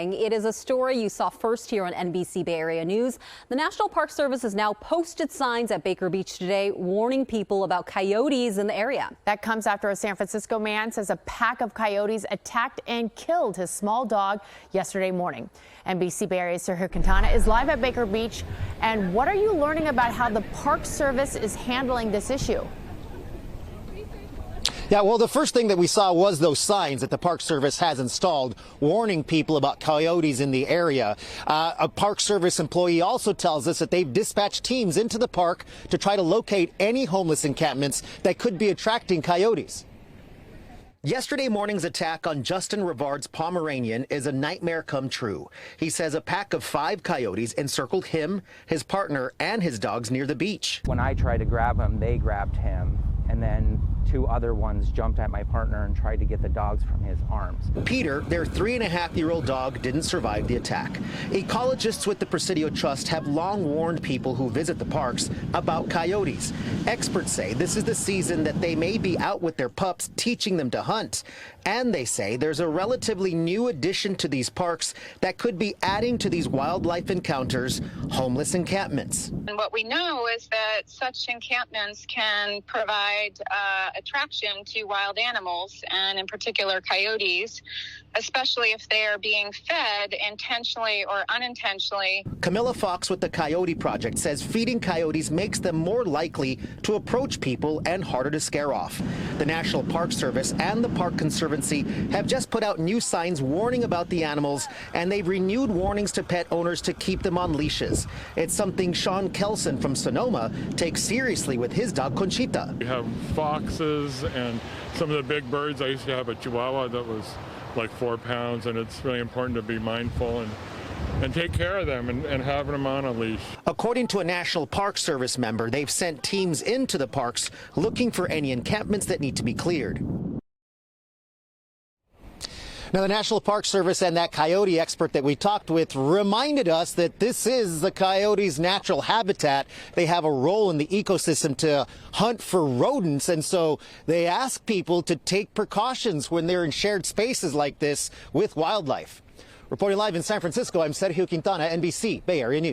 morning. It is a story you saw first here on NBC Bay Area News. The National Park Service has now posted signs at Baker Beach today warning people about coyotes in the area. That comes after a San Francisco man says a pack of coyotes attacked and killed his small dog yesterday morning. NBC Bay Area's Sergio Quintana is live at Baker Beach. And what are you learning about how the Park Service is handling this issue? Yeah, well, the first thing that we saw was those signs that the Park Service has installed warning people about coyotes in the area. A Park Service employee also tells us that they've dispatched teams into the park to try to locate any homeless encampments that could be attracting coyotes. Yesterday morning's attack on Justin Rivard's Pomeranian is a nightmare come true. He says a pack of 5 coyotes encircled him, his partner, and his dogs near the beach. When I tried to grab him, they grabbed him, and then 2 other ones jumped at my partner and tried to get the dogs from his arms. Peter, their 3.5-year-old dog, didn't survive the attack. Ecologists with the Presidio Trust have long warned people who visit the parks about coyotes. Experts say this is the season that they may be out with their pups, teaching them to hunt. And they say there's a relatively new addition to these parks that could be adding to these wildlife encounters: homeless encampments. And what we know is that such encampments can provide attraction to wild animals, and in particular coyotes, especially if they are being fed intentionally or unintentionally. Camilla Fox with the Coyote Project says feeding coyotes makes them more likely to approach people and harder to scare off. The National Park Service and the Park Conservancy have just put out new signs warning about the animals, and they've renewed warnings to pet owners to keep them on leashes. It's something Sean Kelson from Sonoma takes seriously with his dog Conchita. We have foxes and some of the big birds. I used to have a Chihuahua that was like 4 pounds, and it's really important to be mindful and take care of them and having them on a leash. According to a National Park Service member, they've sent teams into the parks looking for any encampments that need to be cleared. Now, the National Park Service and that coyote expert that we talked with reminded us that this is the coyote's natural habitat. They have a role in the ecosystem to hunt for rodents, and so they ask people to take precautions when they're in shared spaces like this with wildlife. Reporting live in San Francisco, I'm Sergio Quintana, NBC Bay Area News.